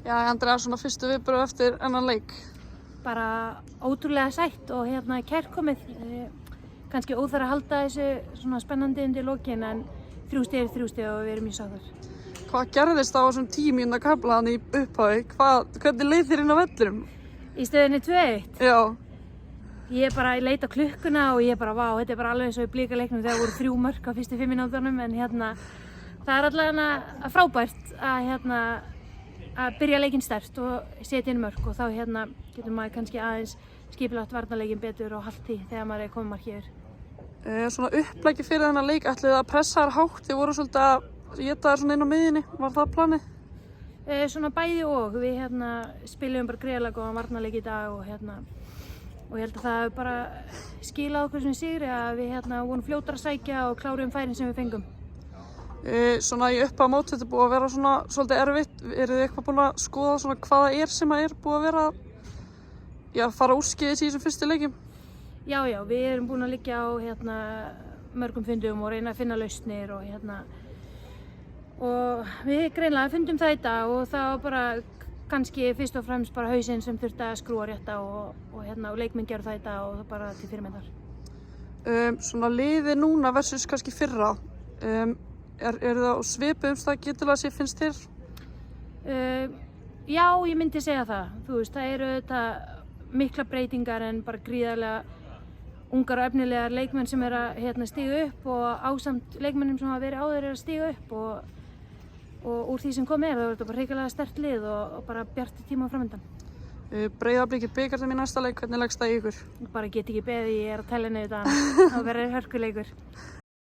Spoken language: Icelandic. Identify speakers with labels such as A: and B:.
A: Já, Andrea, svona fyrstu viðbrögð eftir þennan leik.
B: Bara ótrúlega sætt og kærkomið. Kannski óþarfi að halda þessu svona spennandi undir lokin en 3 stig er 3 stig og við erum mjög sáttar.
A: Hvað gerðist á þessum 10 mínútna kafla þarna í upphafi? Hvernig leið þér inn á vellinum?
B: Í stöðunni 2-1.
A: Já.
B: Ég leit á klukkuna og ég bara, vá, þetta er bara alveg eins og í Blika-leiknum þegar voru 3 mörk á fyrstu 5 mínútunum en það er allavega frábært að byrja leikinn sterkt og setja inn mörk og þá getur maður kannski aðeins skipulagt varnarleikinn betur og haldt í þegar maður er komið mark yfir.
A: Svona upplæggi fyrir þennan leik, ætluðu þið að pressa þær hátt? Þið voru svolítið að éta þær svona inn á miðjunni, var það planið?
B: Svona bæði og, við spilum bara greiðlega góðan varnarleik í dag og ég held að það hefur bara skilað okkur sem sigri að við vorum fljótar að sækja og kláruðum færin sem við fengum.
A: Svona í upp á mót, þetta er búið að vera svona svolítið erfitt. Eruð þið eitthvað búin að skoða svona hvað það er sem er búið að vera fara úrskeiðis í þessum fyrstu leikjum?
B: Já, við erum búin að liggja á mörgum fundum og reyna að finna lausnir og við greinlega fundum það í dag og það var bara kannski fyrst og fremst bara hausinn sem þurfti að skrúa rétta og leikmenn gerðu það í dag og það bara til fyrirmyndar.
A: Svona liðið núna versus kannski fyrra, er það á svipuðum getilega sér finnst þér?
B: Já, ég myndi segja það. Þú veist, það eru þetta mikla breytingar en bara gríðarlega ungar og efnilegar leikmenn sem að stíga upp og ásamt leikmennum sem hafa verið áður að stíga upp og úr því sem kom það verður bara hrikalega sterkt lið og bara bjartur tíma framöndan.
A: Breiðablik bikarnum í næsta leik, hvernig leggst það í ykkur?
B: Bara get ekki beðið, ég að telja niður þetta, þá verður hörkuleikur.